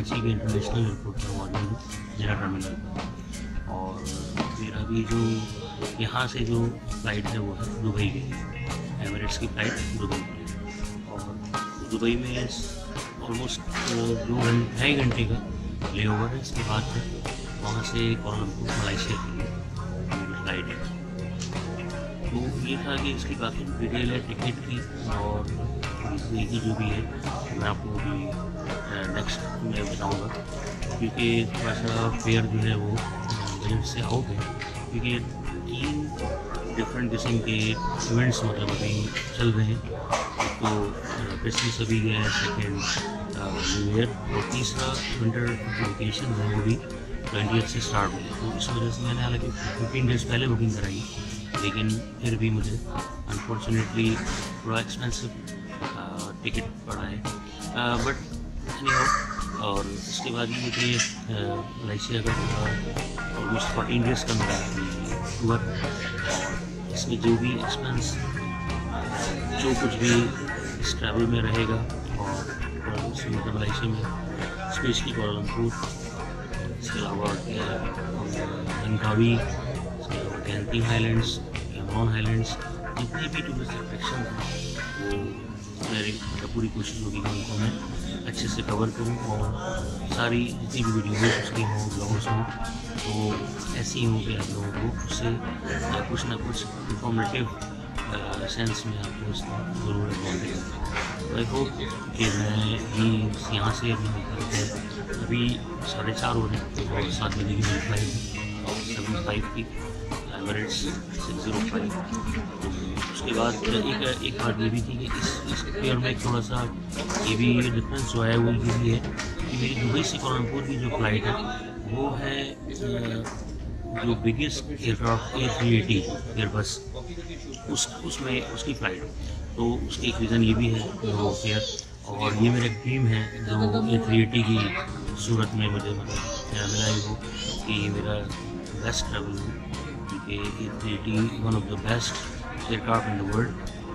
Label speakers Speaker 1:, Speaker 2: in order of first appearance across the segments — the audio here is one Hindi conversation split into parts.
Speaker 1: कराची के इंटरनेशनल एयरपोर्ट पर मौजूद हूँ, जिन्ना टर्मिनल पर। और फिर अभी जो यहाँ से जो फ़्लाइट है वो है दुबई के लिए, एमिरेट्स की फ़्लाइट दुबई के लिए। और दुबई में ऑलमोस्ट 2-2.5 घंटे का ले ओवर है। इसके बाद फिर वहाँ से कोलालमपुर मलेशिया के लिए मेरी फ़्लाइट है। तो ये था कि इसकी काफ़ी डिटेल है टिकट की, और की जो भी है मैं आपको अभी नेक्स्ट में बताऊँगा, क्योंकि थोड़ा सा फेयर जो है वो बजट से आउट है, क्योंकि 3 डिफरेंट किस्म के इवेंट्स मतलब अभी चल रहे हैं। तो क्रिसमस अभी गया है, सेकेंड न्यू ईयर, और तीसरा विंटर वेकेशन है वो भी 20th से स्टार्ट हुई। तो इस वजह से मैंने हालांकि 15 डेज़ पहले बुकिंग कराई, लेकिन फिर भी मुझे अनफॉर्चुनेटली थोड़ा एक्सपेंसिव टिकट पड़ा है, बट एनी हाउ। और इसके बाद ये कि मलेशिया का ऑलमोस्ट 14 डेज़ का मेरा टूर, और इसमें जो भी एक्सपेंस जो कुछ भी इस ट्रैवल में रहेगा, और मतलब मलेशिया में स्पेशली कोलालमपुर, इसके अलावा लंकावी, इसके अलावा कैंती हाईलैंड्स, कैमरॉन हाईलैंड्स, जितने भी टूरिस्ट अट्रैक्शन हैं वो मेरी पूरी कोशिश होगी कि उनको मैं अच्छे से कवर करूं, और सारी जितनी भी वीडियोज़ उसकी हों, ब्लॉग्स हों, तो ऐसी हों कि आप लोगों को उससे कुछ ना कुछ इंफॉर्मेटिव सेंस में आपको उसको ज़रूर एडवांटेज है। आई होप कि मैं ये यहाँ से अभी निकलते अभी 4:30 हो रहे हैं, और 7 बजे की मेरी फ्लाइट 75 की एमिरेट्स 605। उसके बाद एक बात ये भी थी कि इस फेयर में थोड़ा सा ये भी डिफरेंस जो है वो ये भी है कि मेरी दुबई से कोलालमपुर की जो फ़्लाइट है वो है जो बिगेस्ट एयरक्राफ्ट A380 एयरबस उसमें उसकी फ़्लाइट। तो उसके एक रीज़न ये भी है जो फेयर, और ये मेरा ड्रीम है जो A380 की सूरत में मुझे मतलब मिला ही हो कि ये मेरा बेस्ट ट्रैवल हो, क्योंकि A380 one of the best aircraft in the world,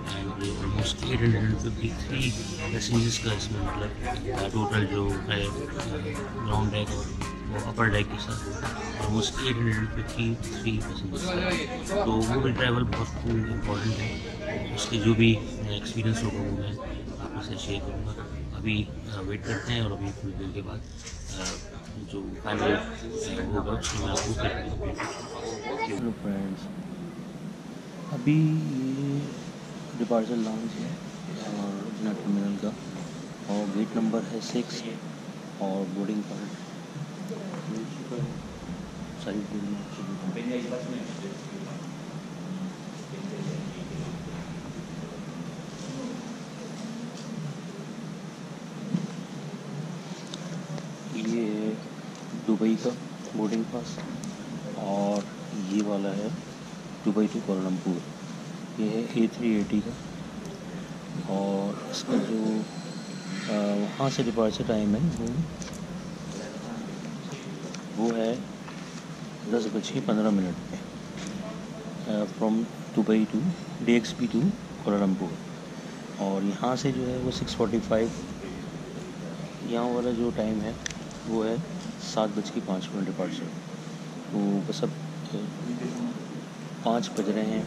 Speaker 1: and ये ऑलमोस्ट 853 पैसेंजर्स का इसमें मतलब टोटल जो है ग्राउंड डेक और वो अपर डेक के साथ ऑलमोस्ट 853 पैसेंजर्स। तो वो भी ट्रैवल बहुत इम्पॉर्टेंट है, उसके जो भी एक्सपीरियंस होगा वो मैं आपके साथ शेयर करूँगा। अभी वेट करते हैं, और अभी कुछ देर के बाद जो फाइनल होगा उसमें मैं आपको हेलो फ्रेंड्स, अभी ये डिपार्चर लॉन्च है और जिन्ना टर्मिनल का, और गेट नंबर है 6, और बोर्डिंग कार्ड मिल चुका है। सारी ये दुबई का बोर्डिंग पास, और ये वाला है दुबई टू कोलालमपुर, ये है A380 का। और इसका जो वहाँ से डिपार्चर टाइम है वो है 10:15 पे from Dubai to DXB to Kuala Lumpur. और यहाँ से जो है वो 6:45, यहाँ वाला जो टाइम है वो है 7:05 डिपार्चर। तो बस अब 5 बज रहे हैं,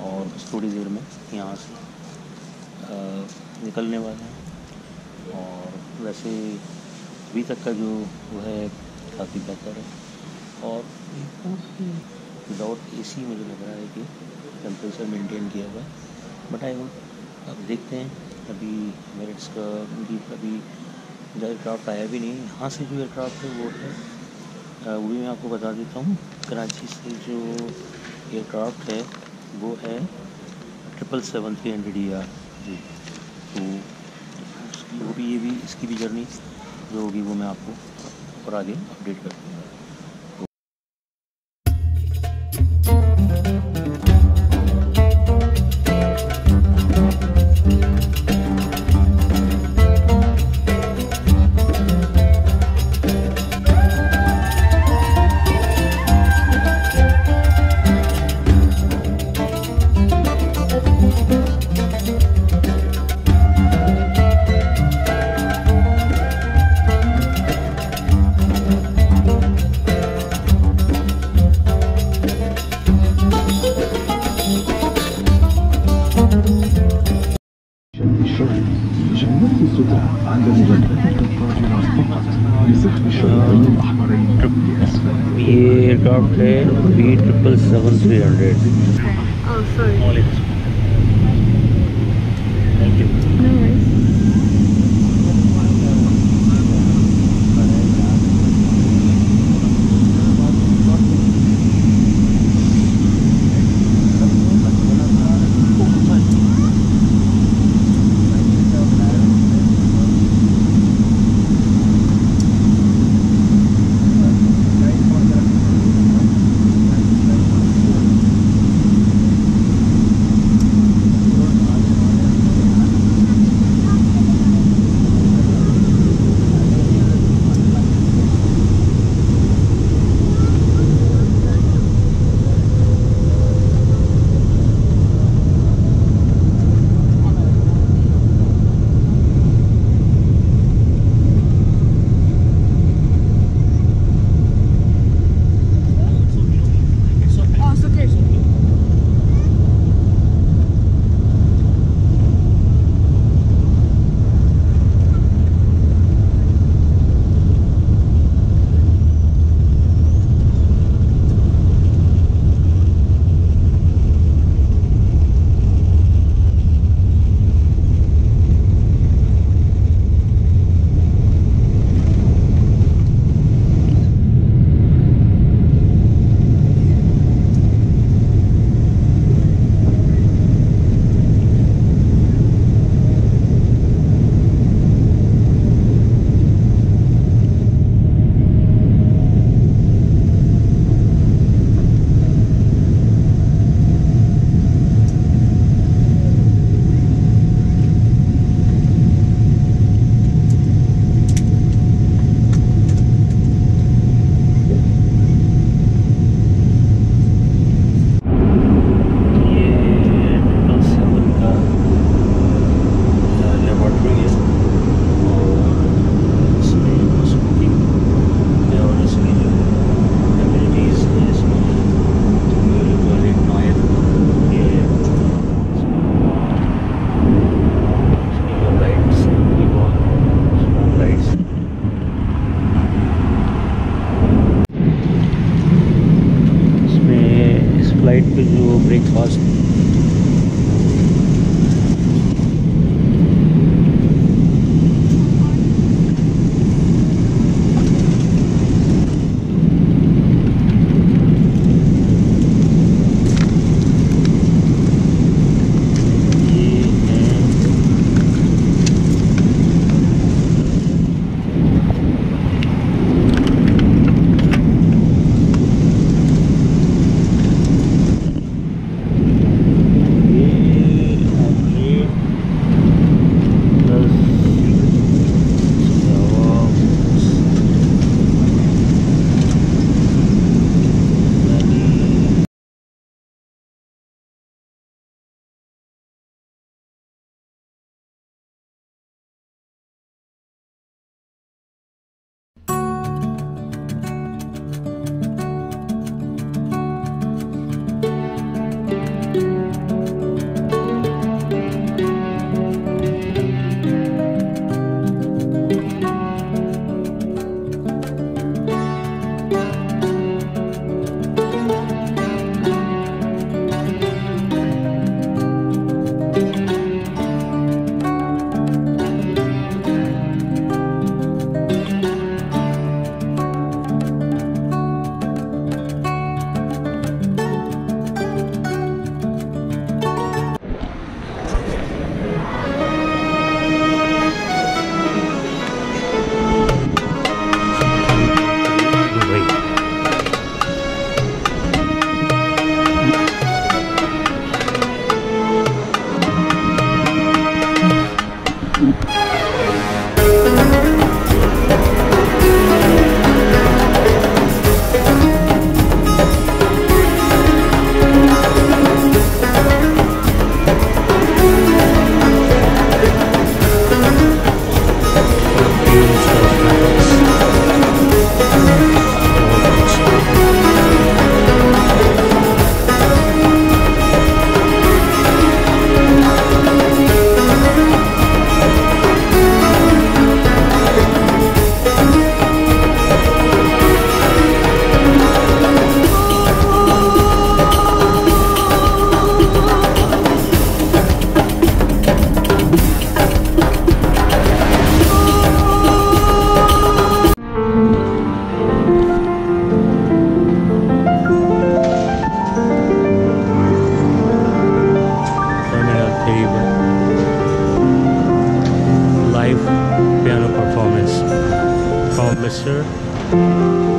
Speaker 1: और बस थोड़ी देर में यहाँ से निकलने वाले हैं। और वैसे अभी तक का जो वो है काफ़ी बेहतर है, और विदाउट AC मुझे लग रहा है कि टेम्परेचर मेंटेन किया हुआ है, बट आई होप अब देखते हैं। अभी एमिरेट्स का भी अभी जो एयरक्राफ्ट आया भी नहीं। यहाँ से जो एयरक्राफ्ट है वो है वो भी मैं आपको बता देता हूँ। कराची से जो एयरक्राफ्ट है वो है 777-300ER जी। तो वो भी इसकी भी जर्नी जो होगी वो मैं आपको और आगे अपडेट कर दूँगा। ये एयरक्राफ्ट है B777-300।
Speaker 2: Oh, sorry.
Speaker 1: Thank you.
Speaker 2: No worries.
Speaker 1: Flight पे जो ब्रेकफास्ट
Speaker 2: gesture.